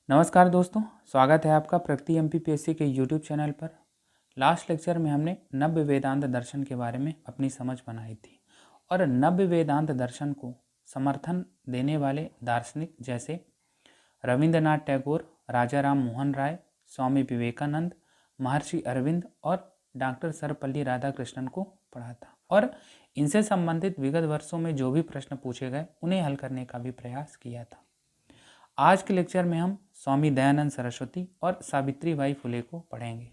नमस्कार दोस्तों, स्वागत है आपका प्रगति एमपीपीएससी के यूट्यूब चैनल पर। लास्ट लेक्चर में हमने नव्य वेदांत दर्शन के बारे में अपनी समझ बनाई थी और नव्य वेदांत दर्शन को समर्थन देने वाले दार्शनिक जैसे रविंद्रनाथ टैगोर, राजा राम मोहन राय, स्वामी विवेकानंद, महर्षि अरविंद और डॉक्टर सर्वपल्ली राधाकृष्णन को पढ़ा था और इनसे संबंधित विगत वर्षों में जो भी प्रश्न पूछे गए उन्हें हल करने का भी प्रयास किया था। आज के लेक्चर में हम स्वामी दयानंद सरस्वती और सावित्रीबाई फुले को पढ़ेंगे।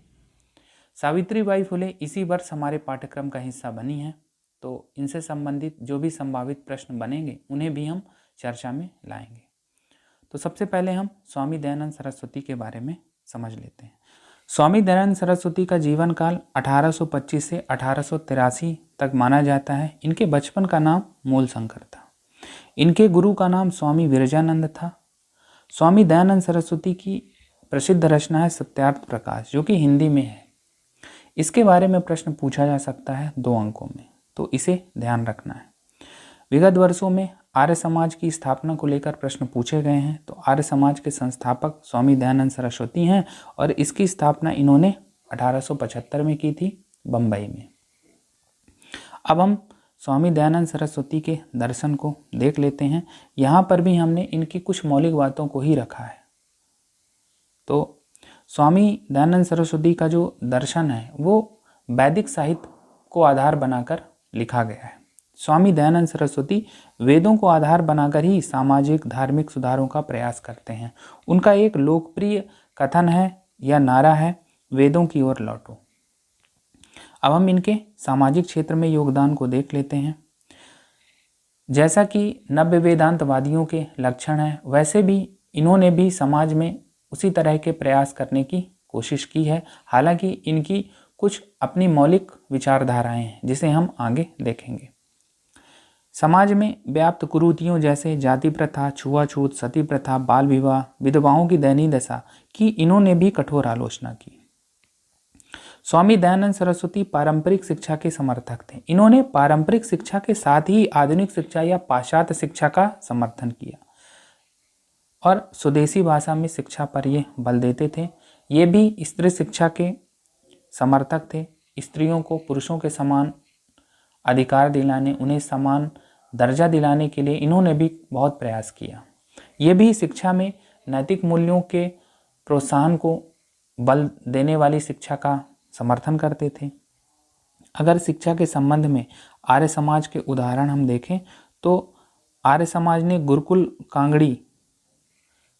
सावित्रीबाई फुले इसी वर्ष हमारे पाठ्यक्रम का हिस्सा बनी है, तो इनसे संबंधित जो भी संभावित प्रश्न बनेंगे उन्हें भी हम चर्चा में लाएंगे। तो सबसे पहले हम स्वामी दयानंद सरस्वती के बारे में समझ लेते हैं। स्वामी दयानंद सरस्वती का जीवन काल 1825 से 1883 तक माना जाता है। इनके बचपन का नाम मूलशंकर था। इनके गुरु का नाम स्वामी विरजानंद था। स्वामी दयानंद सरस्वती की प्रसिद्ध रचना है सत्यार्थ प्रकाश, जो कि हिंदी में है। इसके बारे में प्रश्न पूछा जा सकता है 2 अंकों में, तो इसे ध्यान रखना है। विगत वर्षों में आर्य समाज की स्थापना को लेकर प्रश्न पूछे गए हैं, तो आर्य समाज के संस्थापक स्वामी दयानंद सरस्वती हैं और इसकी स्थापना इन्होंने 1875 में की थी, बम्बई में। अब हम स्वामी दयानंद सरस्वती के दर्शन को देख लेते हैं। यहाँ पर भी हमने इनकी कुछ मौलिक बातों को ही रखा है। तो स्वामी दयानंद सरस्वती का जो दर्शन है वो वैदिक साहित्य को आधार बनाकर लिखा गया है। स्वामी दयानंद सरस्वती वेदों को आधार बनाकर ही सामाजिक धार्मिक सुधारों का प्रयास करते हैं। उनका एक लोकप्रिय कथन है या नारा है, वेदों की ओर लौटो। अब हम इनके सामाजिक क्षेत्र में योगदान को देख लेते हैं। जैसा कि नव्य वेदांतवादियों के लक्षण हैं, वैसे भी इन्होंने भी समाज में उसी तरह के प्रयास करने की कोशिश की है। हालांकि इनकी कुछ अपनी मौलिक विचारधाराएं हैं जिसे हम आगे देखेंगे। समाज में व्याप्त कुरीतियों जैसे जाति प्रथा, छुआछूत, सती प्रथा, बाल विवाह, विधवाओं की दयनीय दशा की इन्होंने भी कठोर आलोचना की। स्वामी दयानंद सरस्वती पारंपरिक शिक्षा के समर्थक थे। इन्होंने पारंपरिक शिक्षा के साथ ही आधुनिक शिक्षा या पाश्चात्य शिक्षा का समर्थन किया और स्वदेशी भाषा में शिक्षा पर ये बल देते थे। ये भी स्त्री शिक्षा के समर्थक थे। स्त्रियों को पुरुषों के समान अधिकार दिलाने, उन्हें समान दर्जा दिलाने के लिए इन्होंने भी बहुत प्रयास किया। ये भी शिक्षा में नैतिक मूल्यों के प्रोत्साहन को बल देने वाली शिक्षा का समर्थन करते थे। अगर शिक्षा के संबंध में आर्य समाज के उदाहरण हम देखें तो आर्य समाज ने गुरुकुल कांगड़ी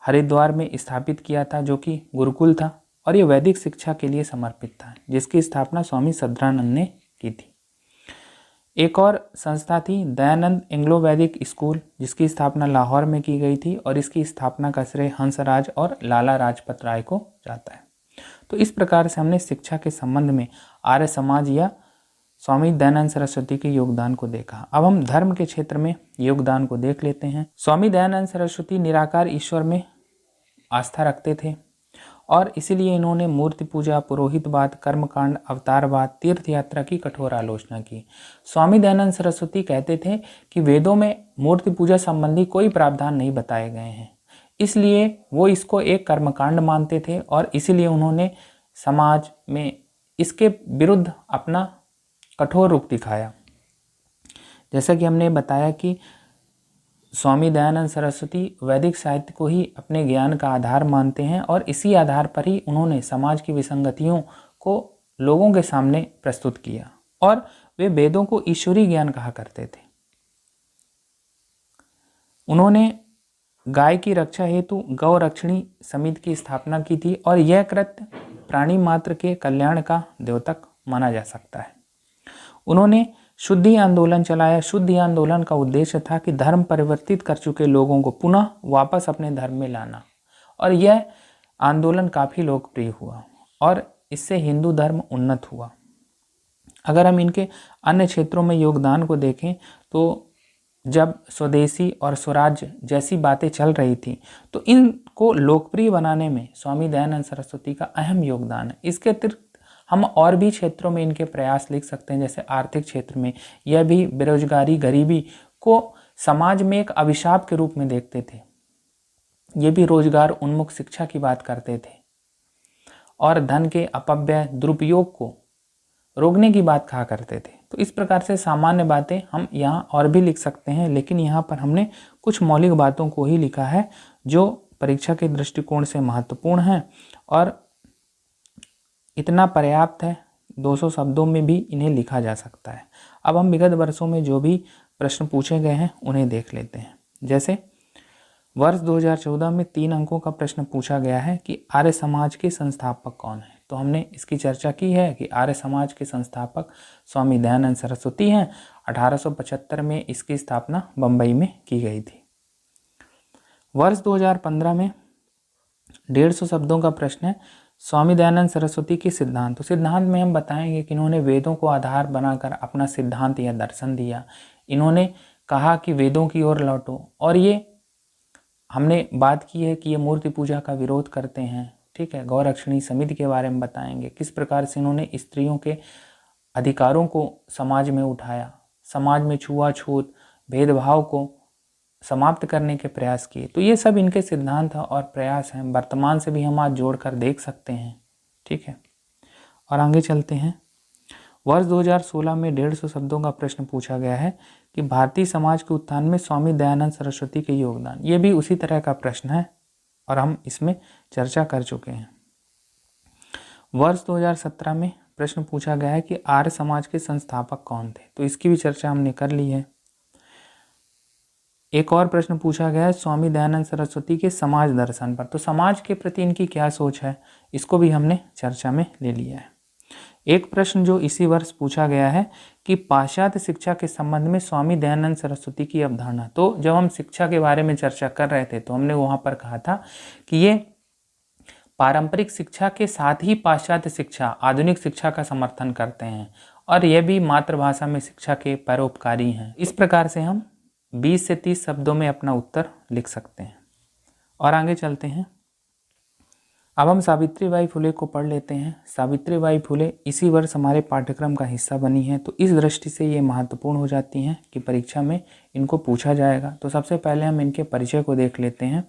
हरिद्वार में स्थापित किया था, जो कि गुरुकुल था और ये वैदिक शिक्षा के लिए समर्पित था, जिसकी स्थापना स्वामी सद्रानंद ने की थी। एक और संस्था थी दयानंद एंग्लो वैदिक स्कूल, जिसकी स्थापना लाहौर में की गई थी और इसकी स्थापना का श्रेय हंसराज और लाला लाजपत राय को जाता है। तो इस प्रकार से हमने शिक्षा के संबंध में आर्य समाज या स्वामी दयानंद सरस्वती के योगदान को देखा। अब हम धर्म के क्षेत्र में योगदान को देख लेते हैं। स्वामी दयानंद सरस्वती निराकार ईश्वर में आस्था रखते थे और इसीलिए इन्होंने मूर्ति पूजा, पुरोहितवाद, कर्मकांड, अवतारवाद, तीर्थ यात्रा की कठोर आलोचना की। स्वामी दयानंद सरस्वती कहते थे कि वेदों में मूर्ति पूजा संबंधी कोई प्रावधान नहीं बताए गए हैं, इसलिए वो इसको एक कर्मकांड मानते थे और इसीलिए उन्होंने समाज में इसके विरुद्ध अपना कठोर रुख दिखाया। जैसा कि हमने बताया कि स्वामी दयानंद सरस्वती वैदिक साहित्य को ही अपने ज्ञान का आधार मानते हैं और इसी आधार पर ही उन्होंने समाज की विसंगतियों को लोगों के सामने प्रस्तुत किया और वे वेदों को ईश्वरीय ज्ञान कहा करते थे। उन्होंने गाय की रक्षा हेतु गौ रक्षणी समिति की स्थापना की थी और यह कृत्य प्राणी मात्र के कल्याण का द्योतक माना जा सकता है। उन्होंने शुद्धि आंदोलन चलाया। शुद्धि आंदोलन का उद्देश्य था कि धर्म परिवर्तित कर चुके लोगों को पुनः वापस अपने धर्म में लाना और यह आंदोलन काफ़ी लोकप्रिय हुआ और इससे हिंदू धर्म उन्नत हुआ। अगर हम इनके अन्य क्षेत्रों में योगदान को देखें तो जब स्वदेशी और स्वराज्य जैसी बातें चल रही थी तो इनको लोकप्रिय बनाने में स्वामी दयानंद सरस्वती का अहम योगदान है। इसके अतिरिक्त हम और भी क्षेत्रों में इनके प्रयास लिख सकते हैं, जैसे आर्थिक क्षेत्र में यह भी बेरोजगारी, गरीबी को समाज में एक अभिशाप के रूप में देखते थे ये भी रोजगार उन्मुख शिक्षा की बात करते थे और धन के अपव्यय दुरुपयोग को रोकने की बात कहा करते थे। तो इस प्रकार से सामान्य बातें हम यहाँ और भी लिख सकते हैं, लेकिन यहाँ पर हमने कुछ मौलिक बातों को ही लिखा है जो परीक्षा के दृष्टिकोण से महत्वपूर्ण है और इतना पर्याप्त है। 200 शब्दों में भी इन्हें लिखा जा सकता है। अब हम विगत वर्षों में जो भी प्रश्न पूछे गए हैं उन्हें देख लेते हैं। जैसे वर्ष 2014 में 3 अंकों का प्रश्न पूछा गया है कि आर्य समाज के संस्थापक कौन है। तो हमने इसकी चर्चा की है कि आर्य समाज के संस्थापक स्वामी दयानंद सरस्वती हैं। 1875 में इसकी स्थापना बम्बई में की गई थी। वर्ष 2015 में 150 शब्दों का प्रश्न है, स्वामी दयानंद सरस्वती के सिद्धांत। तो सिद्धांत में हम बताएंगे कि इन्होंने वेदों को आधार बनाकर अपना सिद्धांत या दर्शन दिया। इन्होंने कहा कि वेदों की ओर लौटो, और ये हमने बात की है कि ये मूर्ति पूजा का विरोध करते हैं। ठीक है, गौरक्षणी समिति के बारे में बताएंगे, किस प्रकार से इन्होंने स्त्रियों के अधिकारों को समाज में उठाया, समाज में छुआछूत भेदभाव को समाप्त करने के प्रयास किए। तो ये सब इनके सिद्धांत और प्रयास हैं, वर्तमान से भी हम आज जोड़कर देख सकते हैं। ठीक है, और आगे चलते हैं। वर्ष 2016 में 150 शब्दों का प्रश्न पूछा गया है कि भारतीय समाज के उत्थान में स्वामी दयानंद सरस्वती के योगदान। ये भी उसी तरह का प्रश्न है और हम इसमें चर्चा कर चुके हैं। वर्ष 2017 में प्रश्न पूछा गया है कि आर्य समाज के संस्थापक कौन थे। तो इसकी भी चर्चा हमने कर ली है। एक और प्रश्न पूछा गया है स्वामी दयानंद सरस्वती के समाज दर्शन पर। तो समाज के प्रति इनकी क्या सोच है, इसको भी हमने चर्चा में ले लिया है। एक प्रश्न जो इसी वर्ष पूछा गया है कि पाश्चात्य शिक्षा के संबंध में स्वामी दयानंद सरस्वती की अवधारणा। तो जब हम शिक्षा के बारे में चर्चा कर रहे थे तो हमने वहाँ पर कहा था कि ये पारंपरिक शिक्षा के साथ ही पाश्चात्य शिक्षा, आधुनिक शिक्षा का समर्थन करते हैं और यह भी मातृभाषा में शिक्षा के परोपकारी हैं। इस प्रकार से हम 20 से 30 शब्दों में अपना उत्तर लिख सकते हैं। और आगे चलते हैं। अब हम सावित्रीबाई फुले को पढ़ लेते हैं। सावित्रीबाई फुले इसी वर्ष हमारे पाठ्यक्रम का हिस्सा बनी है, तो इस दृष्टि से ये महत्वपूर्ण हो जाती हैं कि परीक्षा में इनको पूछा जाएगा। तो सबसे पहले हम इनके परिचय को देख लेते हैं।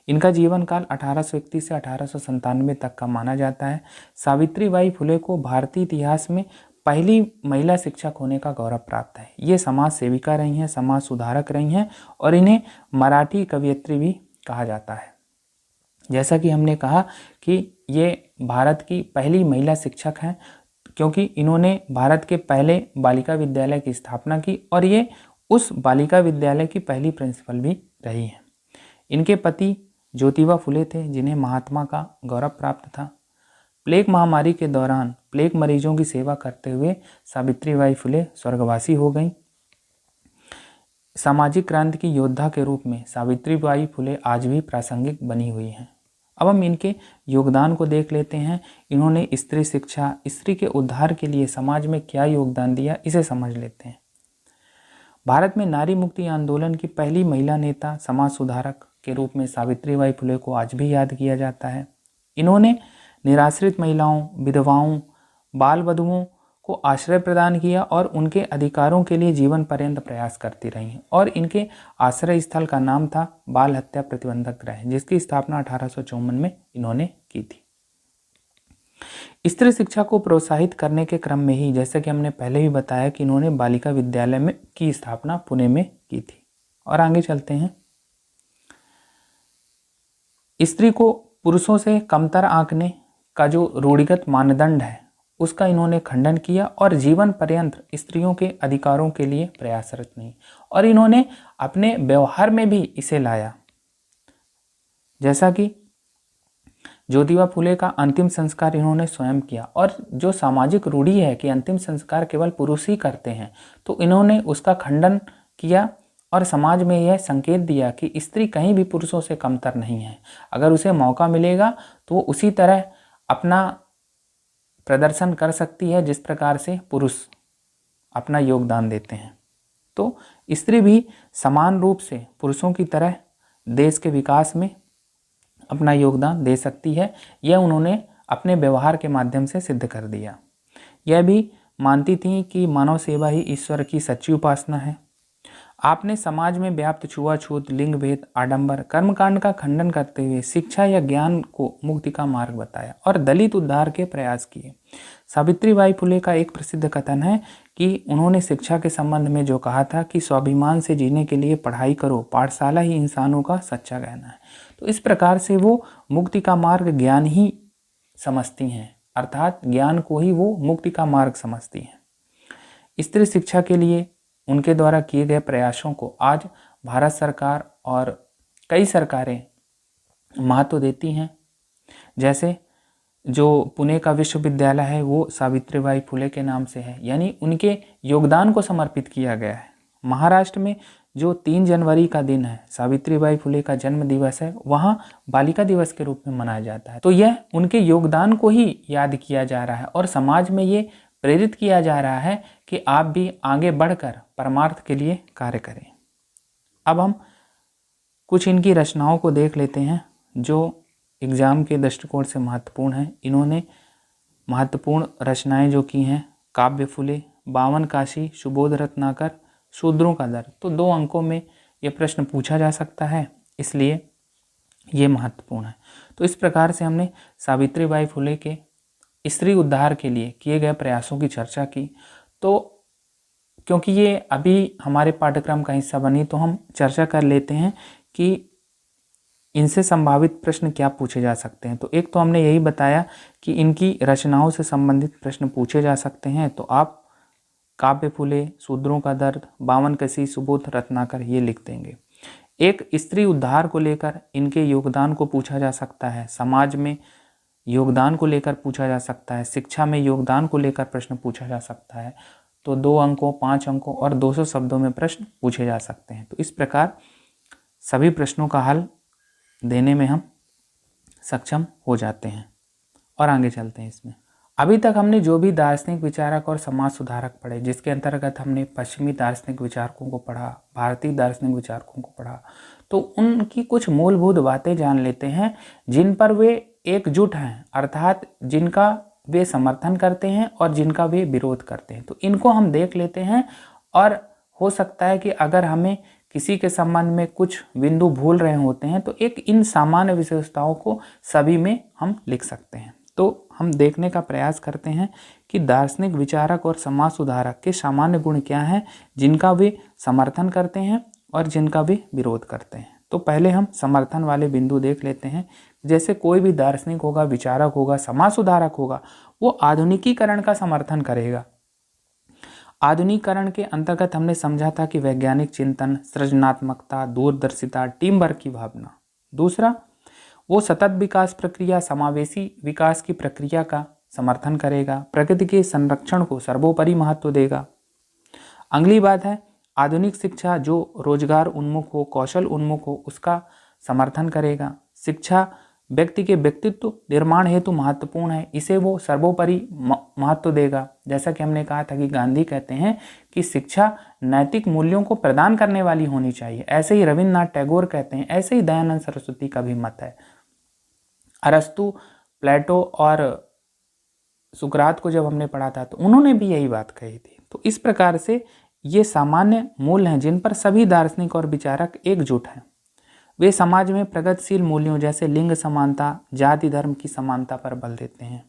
इनका जीवन काल 1831 से 1897 तक का माना जाता है। सावित्रीबाई फुले को भारतीय इतिहास में पहली महिला शिक्षक होने का गौरव प्राप्त है। ये समाज सेविका रही हैं, समाज सुधारक रही हैं और इन्हें मराठी कवयित्री भी कहा जाता है। जैसा कि हमने कहा कि ये भारत की पहली महिला शिक्षक हैं, क्योंकि इन्होंने भारत के पहले बालिका विद्यालय की स्थापना की और ये उस बालिका विद्यालय की पहली प्रिंसिपल भी रही हैं। इनके पति ज्योतिबा फुले थे, जिन्हें महात्मा का गौरव प्राप्त था। प्लेग महामारी के दौरान प्लेग मरीजों की सेवा करते हुए सावित्रीबाई फुले स्वर्गवासी हो गईं। सामाजिक क्रांति की योद्धा के रूप में सावित्रीबाई फुले आज भी प्रासंगिक बनी हुई हैं। अब हम इनके योगदान को देख लेते हैं। इन्होंने स्त्री शिक्षा, स्त्री के उद्धार के लिए समाज में क्या योगदान दिया, इसे समझ लेते हैं। भारत में नारी मुक्ति आंदोलन की पहली महिला नेता, समाज सुधारक के रूप में सावित्रीबाई फुले को आज भी याद किया जाता है। इन्होंने निराश्रित महिलाओं, विधवाओं, बाल वधुओं को आश्रय प्रदान किया और उनके अधिकारों के लिए जीवन पर्यंत प्रयास करती रही और इनके आश्रय स्थल का नाम था बाल हत्या प्रतिबंधक गृह, जिसकी स्थापना 1854 में इन्होंने की थी। स्त्री शिक्षा को प्रोत्साहित करने के क्रम में ही, जैसे कि हमने पहले भी बताया, कि इन्होंने बालिका विद्यालय में की स्थापना पुणे में की थी। और आगे चलते हैं। स्त्री को पुरुषों से कमतर आंकने का जो रूढ़िगत मानदंड है उसका इन्होंने खंडन किया और जीवन पर्यंत स्त्रियों के अधिकारों के लिए प्रयासरत नहीं, और इन्होंने अपने व्यवहार में भी इसे लाया। जैसा कि ज्योतिबा फुले का अंतिम संस्कार इन्होंने स्वयं किया, और जो सामाजिक रूढ़ी है कि अंतिम संस्कार केवल पुरुष ही करते हैं, तो इन्होंने उसका खंडन किया और समाज में यह संकेत दिया कि स्त्री कहीं भी पुरुषों से कमतर नहीं है। अगर उसे मौका मिलेगा तो वो उसी तरह अपना प्रदर्शन कर सकती है जिस प्रकार से पुरुष अपना योगदान देते हैं। तो स्त्री भी समान रूप से पुरुषों की तरह देश के विकास में अपना योगदान दे सकती है। यह उन्होंने अपने व्यवहार के माध्यम से सिद्ध कर दिया। यह भी मानती थी कि मानव सेवा ही ईश्वर की सच्ची उपासना है। आपने समाज में व्याप्त छुआछूत, लिंग भेद, आडंबर, कर्मकांड का खंडन करते हुए शिक्षा या ज्ञान को मुक्ति का मार्ग बताया और दलित उद्धार के प्रयास किए। सावित्रीबाई फुले का एक प्रसिद्ध कथन है कि उन्होंने शिक्षा के संबंध में जो कहा था कि स्वाभिमान से जीने के लिए पढ़ाई करो, पाठशाला ही इंसानों का सच्चा गहना है। तो इस प्रकार से वो मुक्ति का मार्ग ज्ञान ही समझती हैं, अर्थात ज्ञान को ही वो मुक्ति का मार्ग समझती हैं। स्त्री शिक्षा के लिए उनके द्वारा किए गए प्रयासों को आज भारत सरकार और कई सरकारें महत्व देती हैं। जैसे जो पुणे का विश्वविद्यालय है वो सावित्रीबाई फुले के नाम से है, यानी उनके योगदान को समर्पित किया गया है। महाराष्ट्र में जो 3 जनवरी का दिन है, सावित्रीबाई फुले का जन्म दिवस है, वहाँ बालिका दिवस के रूप में मनाया जाता है। तो यह उनके योगदान को ही याद किया जा रहा है और समाज में ये प्रेरित किया जा रहा है कि आप भी आगे बढ़कर परमार्थ के लिए कार्य करें। अब हम कुछ इनकी रचनाओं को देख लेते हैं जो एग्ज़ाम के दृष्टिकोण से महत्वपूर्ण हैं। इन्होंने महत्वपूर्ण रचनाएं जो की हैं, काव्य फुले, 52 काशी, सुबोध रत्नाकर, शूद्रों का दर्द। तो 2 अंकों में ये प्रश्न पूछा जा सकता है, इसलिए ये महत्वपूर्ण है। तो इस प्रकार से हमने सावित्रीबाई फुले के स्त्री उद्धार के लिए किए गए प्रयासों की चर्चा की। तो क्योंकि ये अभी हमारे पाठ्यक्रम का हिस्सा बनी, तो हम चर्चा कर लेते हैं कि इनसे संभावित प्रश्न क्या पूछे जा सकते हैं। तो एक तो हमने यही बताया कि इनकी रचनाओं से संबंधित प्रश्न पूछे जा सकते हैं। तो आप काव्य फुले, शूद्रों का दर्द, 52 काशी, सुबोध रत्नाकर ये लिख देंगे। एक स्त्री उद्धार को लेकर इनके योगदान को पूछा जा सकता है, समाज में योगदान को लेकर पूछा जा सकता है, शिक्षा में योगदान को लेकर प्रश्न पूछा जा सकता है। तो 2 अंकों, 5 अंकों और 200 शब्दों में प्रश्न पूछे जा सकते हैं। तो इस प्रकार सभी प्रश्नों का हल देने में हम सक्षम हो जाते हैं और आगे चलते हैं इसमें। अभी तक हमने जो भी दार्शनिक विचारक और समाज सुधारक पढ़े, जिसके अंतर्गत हमने पश्चिमी दार्शनिक विचारकों को पढ़ा, भारतीय दार्शनिक विचारकों को पढ़ा, तो उनकी कुछ मूलभूत बातें जान लेते हैं जिन पर वे एकजुट हैं, अर्थात जिनका वे समर्थन करते हैं और जिनका वे विरोध करते हैं। तो इनको हम देख लेते हैं और हो सकता है कि अगर हमें किसी के संबंध में कुछ बिंदु भूल रहे होते हैं तो एक इन सामान्य विशेषताओं को सभी में हम लिख सकते हैं। तो हम देखने का प्रयास करते हैं कि दार्शनिक विचारक और समाज सुधारक के सामान्य गुण क्या हैं जिनका वे समर्थन करते हैं और जिनका वे विरोध करते हैं। तो पहले हम समर्थन वाले बिंदु देख लेते हैं। जैसे कोई भी दार्शनिक होगा, विचारक होगा, समाज सुधारक होगा, वो आधुनिकीकरण का समर्थन करेगा। आधुनिकीकरण के अंतर्गत हमने समझा था कि वैज्ञानिक चिंतन, सृजनात्मकता, दूरदर्शिता, टीम वर्क की भावना। दूसरा, वो सतत विकास प्रक्रिया, समावेशी विकास की प्रक्रिया का समर्थन करेगा, प्रकृति के संरक्षण को सर्वोपरि महत्व देगा। अगली बात है आधुनिक शिक्षा जो रोजगार उन्मुख हो, कौशल उन्मुख हो, उसका समर्थन करेगा। शिक्षा व्यक्ति के व्यक्तित्व निर्माण हेतु महत्वपूर्ण है, इसे वो सर्वोपरि महत्व देगा। जैसा कि हमने कहा था कि गांधी कहते हैं कि शिक्षा नैतिक मूल्यों को प्रदान करने वाली होनी चाहिए, ऐसे ही रविन्द्रनाथ टैगोर कहते हैं, ऐसे ही दयानंद सरस्वती का भी मत है। अरस्तु, प्लेटो और सुकरात को जब हमने पढ़ा था तो उन्होंने भी यही बात कही थी। तो इस प्रकार से ये सामान्य मूल्य हैं जिन पर सभी दार्शनिक और विचारक एकजुट हैं। वे समाज में प्रगतिशील मूल्यों जैसे लिंग समानता, जाति धर्म की समानता पर बल देते हैं,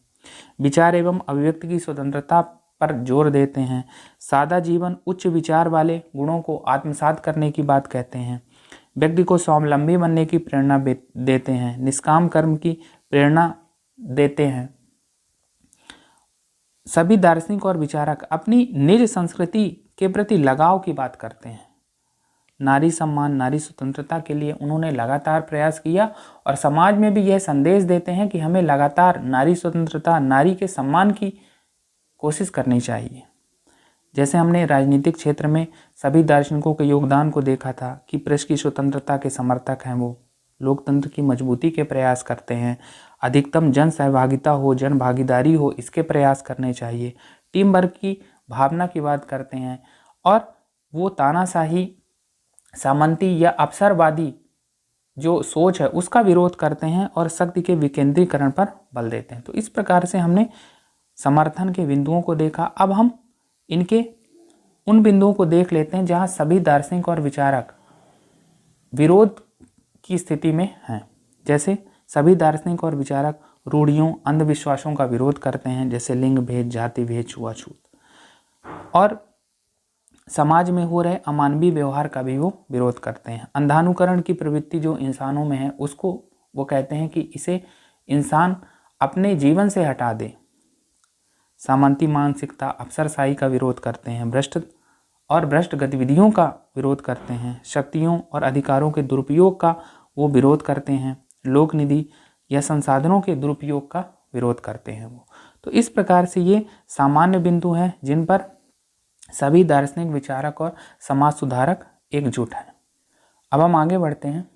विचार एवं अभिव्यक्ति की स्वतंत्रता पर जोर देते हैं, सादा जीवन, उच्च विचार वाले गुणों को आत्मसात करने की बात कहते हैं, व्यक्ति को स्वावलंबी बनने की प्रेरणा देते हैं, निष्काम कर्म की प्रेरणा देते हैं। सभी दार्शनिक और विचारक अपनी निज संस्कृति के प्रति लगाव की बात करते हैं। नारी सम्मान, नारी स्वतंत्रता के लिए उन्होंने लगातार प्रयास किया और समाज में भी यह संदेश देते हैं कि हमें लगातार नारी स्वतंत्रता, नारी के सम्मान की कोशिश करनी चाहिए। जैसे हमने राजनीतिक क्षेत्र में सभी दार्शनिकों के योगदान को देखा था कि प्रेस की स्वतंत्रता के समर्थक हैं, वो लोकतंत्र की मजबूती के प्रयास करते हैं, अधिकतम जन सहभागिता हो, जन भागीदारी हो, इसके प्रयास करने चाहिए, टीम वर्क की भावना की बात करते हैं और वो तानाशाही, सामंती या अवसरवादी जो सोच है उसका विरोध करते हैं और शक्ति के विकेंद्रीकरण पर बल देते हैं। तो इस प्रकार से हमने समर्थन के बिंदुओं को देखा। अब हम इनके उन बिंदुओं को देख लेते हैं जहां सभी दार्शनिक और विचारक विरोध की स्थिति में हैं। जैसे सभी दार्शनिक और विचारक रूढ़ियों, अंधविश्वासों का विरोध करते हैं, जैसे लिंग भेद, जाति भेद, छुआछूत, और समाज में हो रहे अमानवीय व्यवहार का भी वो विरोध करते हैं। अंधानुकरण की प्रवृत्ति जो इंसानों में है उसको वो कहते हैं कि इसे इंसान अपने जीवन से हटा दे। सामंती मानसिकता, अफसरशाही का विरोध करते हैं। भ्रष्ट गतिविधियों का विरोध करते हैं। शक्तियों और अधिकारों के दुरुपयोग का वो विरोध करते हैं। लोक निधि या संसाधनों के दुरुपयोग का विरोध करते हैं वो। तो इस प्रकार से ये सामान्य बिंदु हैं जिन पर सभी दार्शनिक, विचारक और समाज सुधारक एकजुट हैं। अब हम आगे बढ़ते हैं।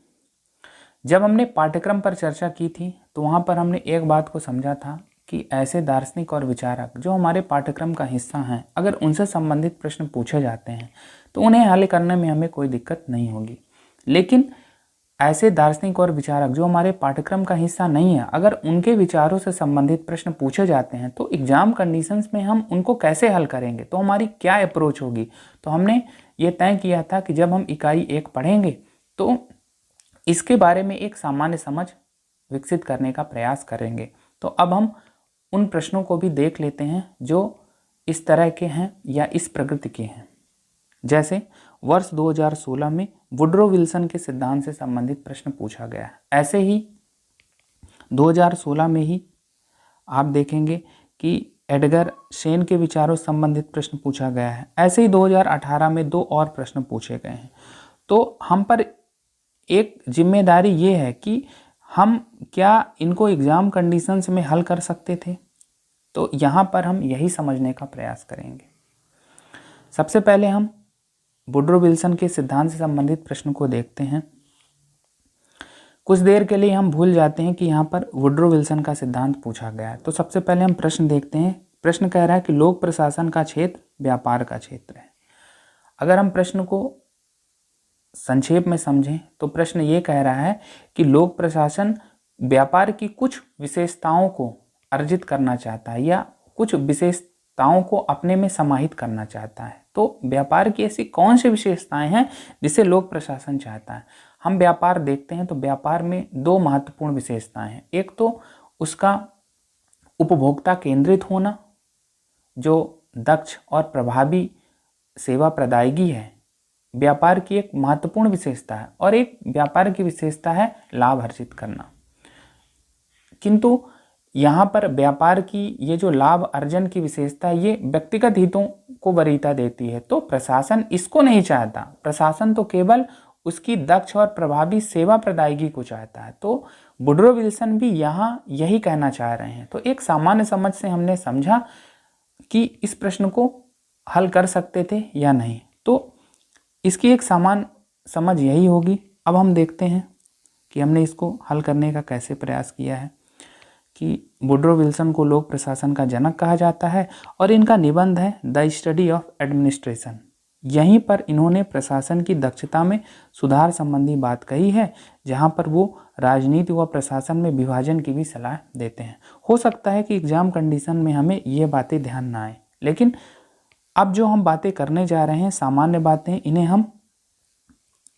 जब हमने पाठ्यक्रम पर चर्चा की थी तो वहाँ पर हमने एक बात को समझा था कि ऐसे दार्शनिक और विचारक जो हमारे पाठ्यक्रम का हिस्सा हैं, अगर उनसे संबंधित प्रश्न पूछे जाते हैं तो उन्हें हल करने में हमें कोई दिक्कत नहीं होगी। लेकिन ऐसे दार्शनिक और विचारक जो हमारे पाठ्यक्रम का हिस्सा नहीं है, अगर उनके विचारों से संबंधित प्रश्न पूछे जाते हैं तो एग्जाम कंडीशंस में हम उनको कैसे हल करेंगे, तो हमारी क्या अप्रोच होगी। तो हमने ये तय किया था कि जब हम इकाई 1 पढ़ेंगे तो इसके बारे में एक सामान्य समझ विकसित करने का प्रयास करेंगे। तो अब हम उन प्रश्नों को भी देख लेते हैं जो इस तरह के हैं या इस प्रकृति के हैं। जैसे वर्ष 2016 में वुड्रो विल्सन के सिद्धांत से संबंधित प्रश्न पूछा गया है। ऐसे ही 2016 में ही आप देखेंगे कि एडगर शेन के विचारों से संबंधित प्रश्न पूछा गया है। ऐसे ही 2018 में 2 और प्रश्न पूछे गए हैं। तो हम पर एक जिम्मेदारी ये है कि हम क्या इनको एग्जाम कंडीशंस में हल कर सकते थे। तो यहाँ पर हम यही समझने का प्रयास करेंगे। सबसे पहले हम वुड्रो विल्सन के सिद्धांत से संबंधित प्रश्न को देखते हैं। कुछ देर के लिए हम भूल जाते हैं कि यहाँ पर वुड्रो विल्सन का सिद्धांत पूछा गया है। तो सबसे पहले हम प्रश्न देखते हैं। प्रश्न कह रहा है कि लोक प्रशासन का क्षेत्र व्यापार का क्षेत्र है। अगर हम प्रश्न को संक्षेप में समझें तो प्रश्न ये कह रहा है कि लोक प्रशासन व्यापार की कुछ विशेषताओं को अर्जित करना चाहता है या कुछ विशेषताओं को अपने में समाहित करना चाहता है। तो व्यापार की ऐसी कौन सी विशेषताएं हैं जिसे लोक प्रशासन चाहता है। हम व्यापार देखते हैं तो व्यापार में 2 महत्वपूर्ण विशेषताएं हैं। एक तो उसका उपभोक्ता केंद्रित होना, जो दक्ष और प्रभावी सेवा प्रदायगी है, व्यापार की एक महत्वपूर्ण विशेषता है। और एक व्यापार की विशेषता है लाभ अर्जित करना। किंतु यहाँ पर व्यापार की ये जो लाभ अर्जन की विशेषता है ये व्यक्तिगत हितों को वरीयता देती है। तो प्रशासन इसको नहीं चाहता। प्रशासन तो केवल उसकी दक्ष और प्रभावी सेवा प्रदायगी को चाहता है। तो वुड्रो विल्सन भी यहाँ यही कहना चाह रहे हैं। तो एक सामान्य समझ से हमने समझा कि इस प्रश्न को हल कर सकते थे या नहीं। तो इसकी एक सामान्य समझ यही होगी। अब हम देखते हैं कि हमने इसको हल करने का कैसे प्रयास किया है। कि वुड्रो विल्सन को लोक प्रशासन का जनक कहा जाता है और इनका निबंध है द स्टडी ऑफ एडमिनिस्ट्रेशन। यहीं पर इन्होंने प्रशासन की दक्षता में सुधार संबंधी बात कही है, जहां पर वो राजनीति व प्रशासन में विभाजन की भी सलाह देते हैं। हो सकता है कि एग्जाम कंडीशन में हमें ये बातें ध्यान ना आए, लेकिन अब जो हम बातें करने जा रहे हैं सामान्य बातें, इन्हें हम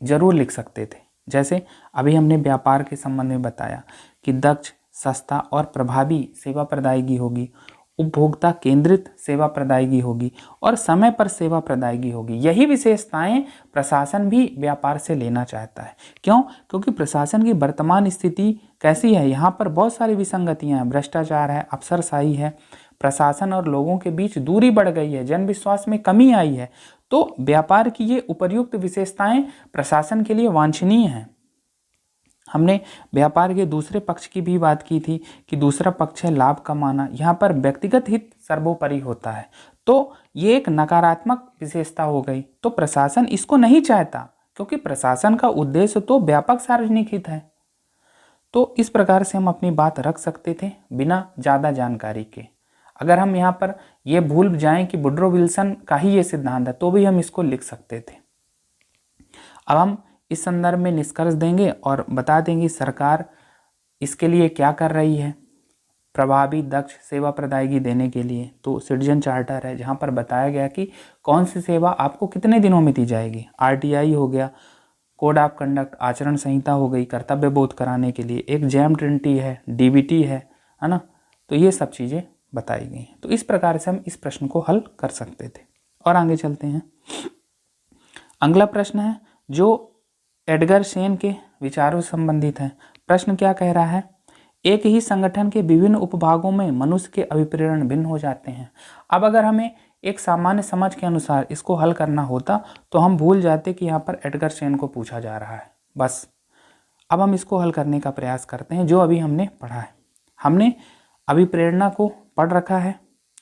जरूर लिख सकते थे। जैसे अभी हमने व्यापार के संबंध में बताया कि दक्ष, सस्ता और प्रभावी सेवा प्रदायगी होगी, उपभोक्ता केंद्रित सेवा प्रदायगी होगी और समय पर सेवा प्रदायगी होगी। यही विशेषताएं प्रशासन भी व्यापार से लेना चाहता है। क्यों? क्योंकि प्रशासन की वर्तमान स्थिति कैसी है, यहाँ पर बहुत सारी विसंगतियां हैं। भ्रष्टाचार है, अफसरशाही है, प्रशासन और लोगों के बीच दूरी बढ़ गई है, जन विश्वास में कमी आई है। तो व्यापार की ये उपर्युक्त विशेषताएं प्रशासन के लिए वांछनीय हैं। हमने व्यापार के दूसरे पक्ष की भी बात की थी कि दूसरा पक्ष है लाभ कमाना। यहाँ पर व्यक्तिगत हित सर्वोपरि होता है। तो ये एक नकारात्मक विशेषता हो गई। तो प्रशासन इसको नहीं चाहता क्योंकि प्रशासन का उद्देश्य तो व्यापक सार्वजनिक हित है। तो इस प्रकार से हम अपनी बात रख सकते थे बिना ज़्यादा जानकारी के। अगर हम यहाँ पर ये भूल जाएं कि वुड्रो विल्सन का ही ये सिद्धांत है तो भी हम इसको लिख सकते थे। अब हम इस संदर्भ में निष्कर्ष देंगे और बता देंगे सरकार इसके लिए क्या कर रही है। प्रभावी दक्ष सेवा प्रदायगी देने के लिए तो सिटीजन चार्टर है, जहाँ पर बताया गया कि कौन सी सेवा आपको कितने दिनों में दी जाएगी। आरटीआई हो गया, कोड ऑफ कंडक्ट आचरण संहिता हो गई कर्तव्य बोध कराने के लिए, एक जैम ट्रिनिटी है, डीबीटी है ना। तो ये सब चीज़ें बताई गई हैं। तो इस प्रकार से हम इस प्रश्न को हल कर सकते थे। और आगे चलते हैं। अगला प्रश्न है जो एडगर सेन के विचारों से संबंधित है। प्रश्न क्या कह रहा है, एक ही संगठन के विभिन्न उपभागों में मनुष्य के अभिप्रेरण भिन्न हो जाते हैं। अब अगर हमें एक सामान्य समझ के अनुसार इसको हल करना होता तो हम भूल जाते कि यहाँ पर एडगर सेन को पूछा जा रहा है। बस अब हम इसको हल करने का प्रयास करते हैं जो अभी हमने पढ़ा है। हमने अभिप्रेरणा को पढ़ रखा है,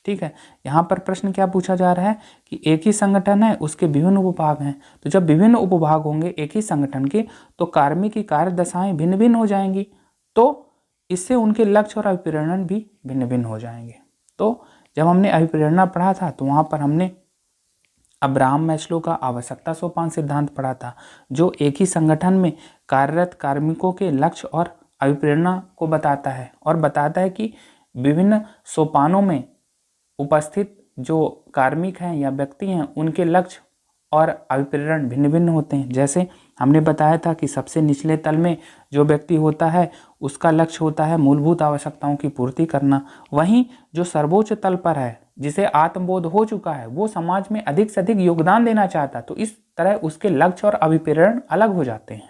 ठीक है। यहाँ पर प्रश्न क्या पूछा जा रहा है कि एक ही संगठन है, उसके विभिन्न उपभाग हैं। तो जब विभिन्न उपभाग होंगे एक ही संगठन के तो कार्मिक की कार्य दशाएं भिन्न भिन्न हो जाएंगी, तो इससे उनके लक्ष्य और अभिप्रेरण भी भिन्न भिन्न हो जाएंगे। तो जब हमने अभिप्रेरणा पढ़ा था तो वहाँ पर हमने अब्राहम मैस्लो का आवश्यकता सोपान सिद्धांत पढ़ा था, जो एक ही संगठन में कार्यरत कार्मिकों के लक्ष्य और अभिप्रेरणा को बताता है और बताता है कि विभिन्न सोपानों में उपस्थित जो कार्मिक हैं या व्यक्ति हैं उनके लक्ष्य और अभिप्रेरण भिन्न भिन्न होते हैं। जैसे हमने बताया था कि सबसे निचले तल में जो व्यक्ति होता है उसका लक्ष्य होता है मूलभूत आवश्यकताओं की पूर्ति करना, वहीं जो सर्वोच्च तल पर है जिसे आत्मबोध हो चुका है वो समाज में अधिक से अधिक योगदान देना चाहता है। तो इस तरह उसके लक्ष्य और अभिप्रेरण अलग हो जाते हैं।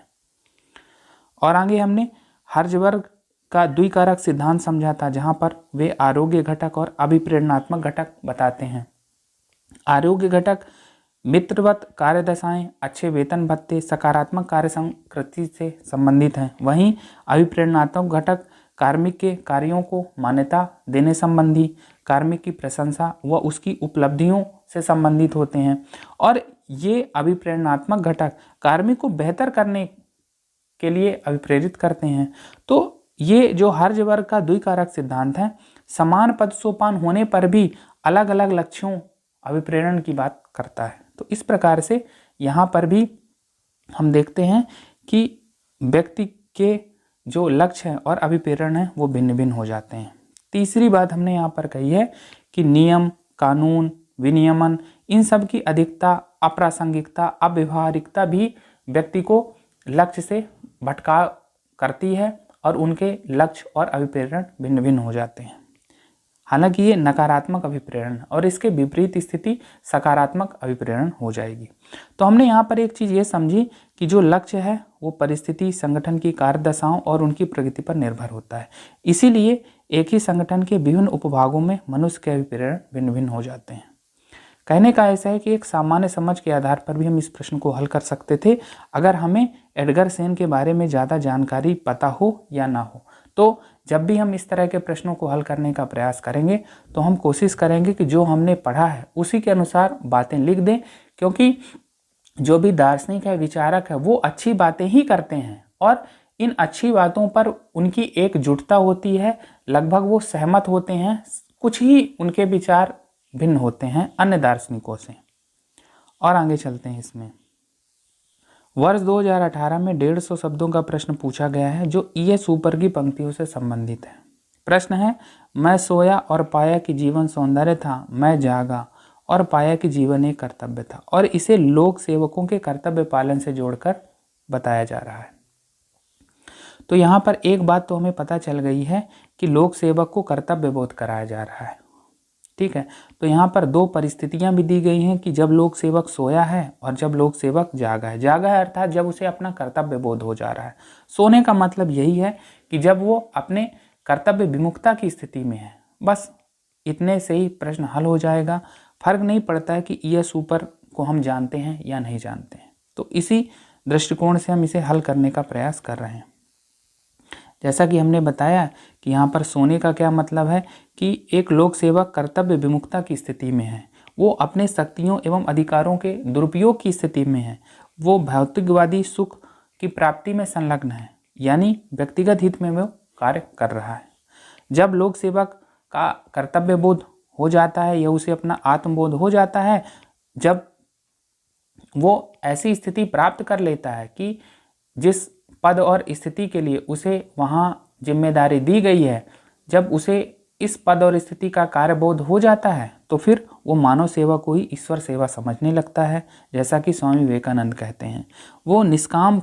और आगे हमने हर्जबर्ग का द्विकारक सिद्धांत समझा था, जहाँ पर वे आरोग्य घटक और अभिप्रेरणात्मक घटक बताते हैं। आरोग्य घटक मित्रवत कार्यदशाएं, अच्छे वेतन भत्ते, सकारात्मक कार्य संस्कृति से संबंधित हैं। वहीं अभिप्रेरणात्मक घटक कार्मिक के कार्यों को मान्यता देने संबंधी, कार्मिक की प्रशंसा व उसकी उपलब्धियों से संबंधित होते हैं। और ये अभिप्रेरणात्मक घटक कार्मिक को बेहतर करने के लिए अभिप्रेरित करते हैं। तो ये जो हर्जबर्ग का द्विकारक सिद्धांत है समान पद सोपान होने पर भी अलग अलग लक्ष्यों अभिप्रेरण की बात करता है। तो इस प्रकार से यहाँ पर भी हम देखते हैं कि व्यक्ति के जो लक्ष्य है और अभिप्रेरण है वो भिन्न भिन्न हो जाते हैं। तीसरी बात हमने यहाँ पर कही है कि नियम, कानून, विनियमन इन सब की अधिकता, अप्रासंगिकता, अव्यवहारिकता भी व्यक्ति को लक्ष्य से भटका करती है और उनके लक्ष्य और अभिप्रेरण भिन्न भिन्न हो जाते हैं। हालांकि ये नकारात्मक अभिप्रेरण और इसके विपरीत स्थिति सकारात्मक अभिप्रेरण हो जाएगी। तो हमने यहाँ पर एक चीज़ ये समझी कि जो लक्ष्य है वो परिस्थिति, संगठन की कार्यदशाओं और उनकी प्रगति पर निर्भर होता है। इसीलिए एक ही संगठन के विभिन्न उपभागों में मनुष्य के अभिप्रेरण भिन्न भिन्न हो जाते हैं। कहने का ऐसा है कि एक सामान्य समझ के आधार पर भी हम इस प्रश्न को हल कर सकते थे अगर हमें एडगर सेन के बारे में ज़्यादा जानकारी पता हो या ना हो। तो जब भी हम इस तरह के प्रश्नों को हल करने का प्रयास करेंगे तो हम कोशिश करेंगे कि जो हमने पढ़ा है उसी के अनुसार बातें लिख दें, क्योंकि जो भी दार्शनिक है, विचारक है, वो अच्छी बातें ही करते हैं और इन अच्छी बातों पर उनकी एकजुटता होती है, लगभग वो सहमत होते हैं। कुछ ही उनके विचार भिन्न होते हैं अन्य दार्शनिकों से। और आगे चलते हैं। इसमें वर्ष 2018 में 150 शब्दों का प्रश्न पूछा गया है जो ईएस ऊपर की पंक्तियों से संबंधित है। प्रश्न है, मैं सोया और पाया कि जीवन सौंदर्य था, मैं जागा और पाया कि जीवन एक कर्तव्य था। और इसे लोक सेवकों के कर्तव्य पालन से जोड़कर बताया जा रहा है। तो यहाँ पर एक बात तो हमें पता चल गई है कि लोक सेवक को कर्तव्य बोध कराया जा रहा है, ठीक है। तो यहाँ पर दो परिस्थितियां भी दी गई हैं कि जब लोक सेवक सोया है और जब लोक सेवक जागा है। जागा है अर्थात जब उसे अपना कर्तव्य बोध हो जा रहा है। सोने का मतलब यही है कि जब वो अपने कर्तव्य विमुखता की स्थिति में है। बस इतने से ही प्रश्न हल हो जाएगा। फर्क नहीं पड़ता है कि ईएस ऊपर को हम जानते हैं या नहीं जानते हैं। तो इसी दृष्टिकोण से हम इसे हल करने का प्रयास कर रहे हैं। जैसा कि हमने बताया कि यहाँ पर सोने का क्या मतलब है कि एक लोक सेवक कर्तव्य विमुखता की स्थिति में है, वो अपने शक्तियों एवं अधिकारों के दुरुपयोग की स्थिति में है, वो भौतिकवादी सुख की प्राप्ति में संलग्न है, यानी व्यक्तिगत हित में वो कार्य कर रहा है। जब लोक सेवक का कर्तव्य बोध हो जाता है या उसे अपना आत्मबोध हो जाता है, जब वो ऐसी स्थिति प्राप्त कर लेता है कि जिस पद और स्थिति के लिए उसे वहाँ जिम्मेदारी दी गई है जब उसे इस पद और स्थिति का कार्यबोध हो जाता है तो फिर वो मानव सेवा को ही ईश्वर सेवा समझने लगता है। जैसा कि स्वामी विवेकानंद कहते हैं, वो निष्काम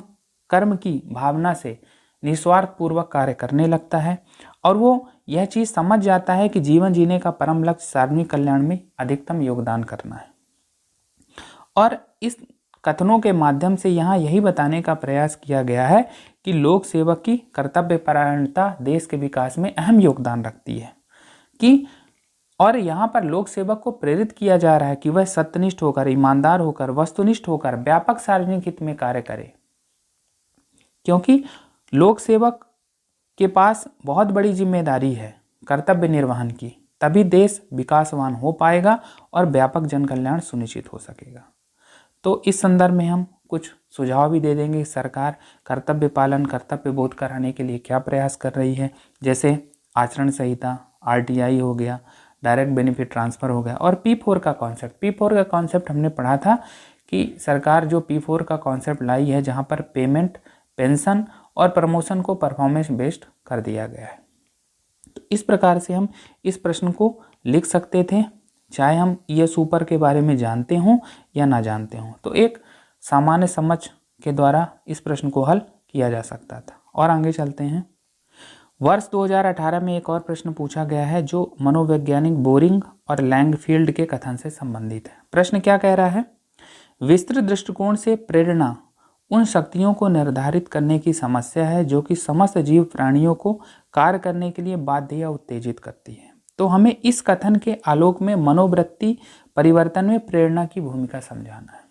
कर्म की भावना से निस्वार्थ पूर्वक कार्य करने लगता है और वो यह चीज़ समझ जाता है कि जीवन जीने का परम लक्ष्य सार्वजनिक कल्याण में अधिकतम योगदान करना है। और इस कथनों के माध्यम से यहाँ यही बताने का प्रयास किया गया है कि लोक सेवक की कर्तव्य परायणता देश के विकास में अहम योगदान रखती है कि और यहाँ पर लोक सेवक को प्रेरित किया जा रहा है कि वह सत्यनिष्ठ होकर, ईमानदार होकर, वस्तुनिष्ठ होकर व्यापक सार्वजनिक हित में कार्य करे, क्योंकि लोक सेवक के पास बहुत बड़ी जिम्मेदारी है कर्तव्य निर्वहन की। तभी देश विकासवान हो पाएगा और व्यापक जन कल्याण सुनिश्चित हो सकेगा। तो इस संदर्भ में हम कुछ सुझाव भी दे देंगे। सरकार कर्तव्य पालन, कर्तव्य बोध कराने के लिए क्या प्रयास कर रही है, जैसे आचरण संहिता, RTI हो गया, डायरेक्ट बेनिफिट ट्रांसफ़र हो गया, और P4 का कॉन्सेप्ट। P4 का कॉन्सेप्ट हमने पढ़ा था कि सरकार जो P4 का कॉन्सेप्ट लाई है, जहाँ पर पेमेंट, पेंशन और प्रमोशन को परफॉर्मेंस बेस्ड कर दिया गया है। तो इस प्रकार से हम इस प्रश्न को लिख सकते थे, चाहे हम ES ऊपर के बारे में जानते हों या ना जानते हों। तो एक सामान्य समझ के द्वारा इस प्रश्न को हल किया जा सकता था। और आगे चलते हैं। वर्ष 2018 में एक और प्रश्न पूछा गया है जो मनोवैज्ञानिक बोरिंग और लैंगफील्ड के कथन से संबंधित है। प्रश्न क्या कह रहा है? विस्तृत दृष्टिकोण से प्रेरणा उन शक्तियों को निर्धारित करने की समस्या है जो कि समस्त जीव प्राणियों को कार्य करने के लिए बाध्य या उत्तेजित करती है। तो हमें इस कथन के आलोक में मनोवृत्ति परिवर्तन में प्रेरणा की भूमिका समझाना है।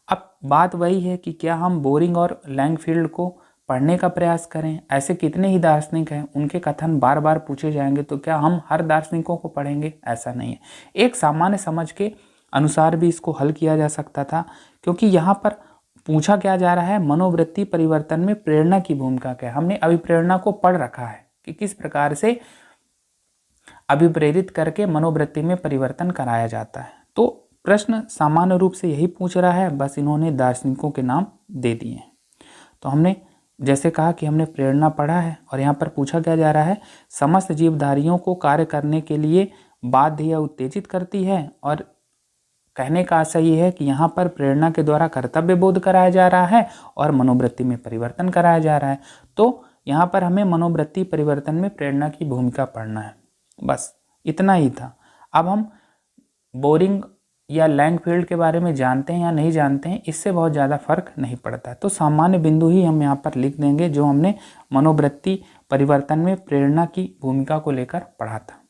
अब बात वही है कि क्या हम बोरिंग और लैंगफील्ड को पढ़ने का प्रयास करें? ऐसे कितने ही दार्शनिक हैं, उनके कथन बार बार पूछे जाएंगे, तो क्या हम हर दार्शनिकों को पढ़ेंगे? ऐसा नहीं है। एक सामान्य समझ के अनुसार भी इसको हल किया जा सकता था, क्योंकि यहाँ पर पूछा क्या जा रहा है, मनोवृत्ति परिवर्तन में प्रेरणा की भूमिका क्या है। हमने अभिप्रेरणा को पढ़ रखा है कि किस प्रकार से अभिप्रेरित करके मनोवृत्ति में परिवर्तन कराया जाता है। तो प्रश्न सामान्य रूप से यही पूछ रहा है, बस इन्होंने दार्शनिकों के नाम दे दिए हैं। तो हमने जैसे कहा कि हमने प्रेरणा पढ़ा है, और यहाँ पर पूछा क्या जा रहा है, समस्त जीवधारियों को कार्य करने के लिए बाध्य या उत्तेजित करती है। और कहने का आशय ये है कि यहाँ पर प्रेरणा के द्वारा कर्तव्य बोध कराया जा रहा है और मनोवृत्ति में परिवर्तन कराया जा रहा है। तो यहाँ पर हमें मनोवृत्ति परिवर्तन में प्रेरणा की भूमिका पढ़ना है, बस इतना ही था। अब हम बोरिंग या लैंगफील्ड के बारे में जानते हैं या नहीं जानते हैं, इससे बहुत ज़्यादा फर्क नहीं पड़ता। तो सामान्य बिंदु ही हम यहाँ पर लिख देंगे जो हमने मनोवृत्ति परिवर्तन में प्रेरणा की भूमिका को लेकर पढ़ा था।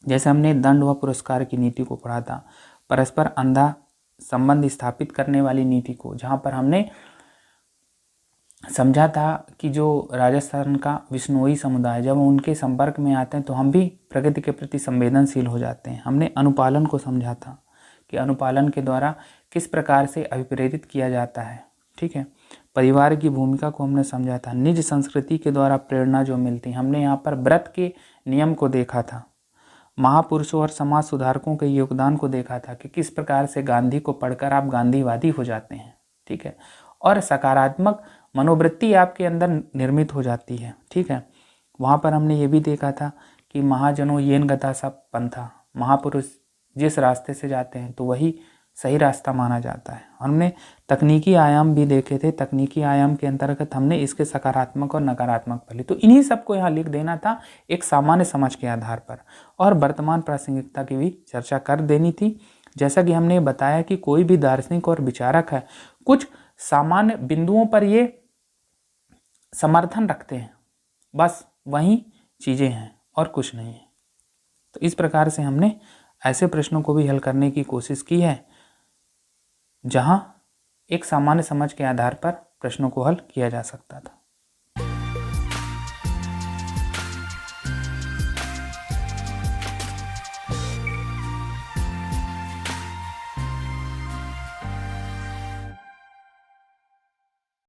जैसे हमने दंड व पुरस्कार की नीति को पढ़ा था, परस्पर अंधा संबंध स्थापित करने वाली नीति को, जहाँ पर हमने समझा था कि जो राजस्थान का विश्नोई समुदाय, जब उनके संपर्क में आते हैं तो हम भी प्रकृति के प्रति संवेदनशील हो जाते हैं। हमने अनुपालन को समझा था कि अनुपालन के द्वारा किस प्रकार से अभिप्रेरित किया जाता है, ठीक है। परिवार की भूमिका को हमने समझा था। निज संस्कृति के द्वारा प्रेरणा जो मिलती, हमने यहाँ पर व्रत के नियम को देखा था। महापुरुषों और समाज सुधारकों के योगदान को देखा था कि किस प्रकार से गांधी को पढ़कर आप गांधीवादी हो जाते हैं, ठीक है, और सकारात्मक मनोवृत्ति आपके अंदर निर्मित हो जाती है, ठीक है। वहाँ पर हमने ये भी देखा था कि महाजनों येन गता सा पंथा, महापुरुष जिस रास्ते से जाते हैं तो वही सही रास्ता माना जाता है। हमने तकनीकी आयाम भी देखे थे। तकनीकी आयाम के अंतर्गत हमने इसके सकारात्मक और नकारात्मक पहलू, तो इन्हीं सबको यहाँ लिख देना था एक सामान्य समझ के आधार पर, और वर्तमान प्रासंगिकता की भी चर्चा कर देनी थी। जैसा कि हमने बताया कि कोई भी दार्शनिक और विचारक है, कुछ सामान्य बिंदुओं पर ये समर्थन रखते हैं, बस वही चीज़ें हैं और कुछ नहीं है। तो इस प्रकार से हमने ऐसे प्रश्नों को भी हल करने की कोशिश की है जहां एक सामान्य समझ के आधार पर प्रश्नों को हल किया जा सकता था।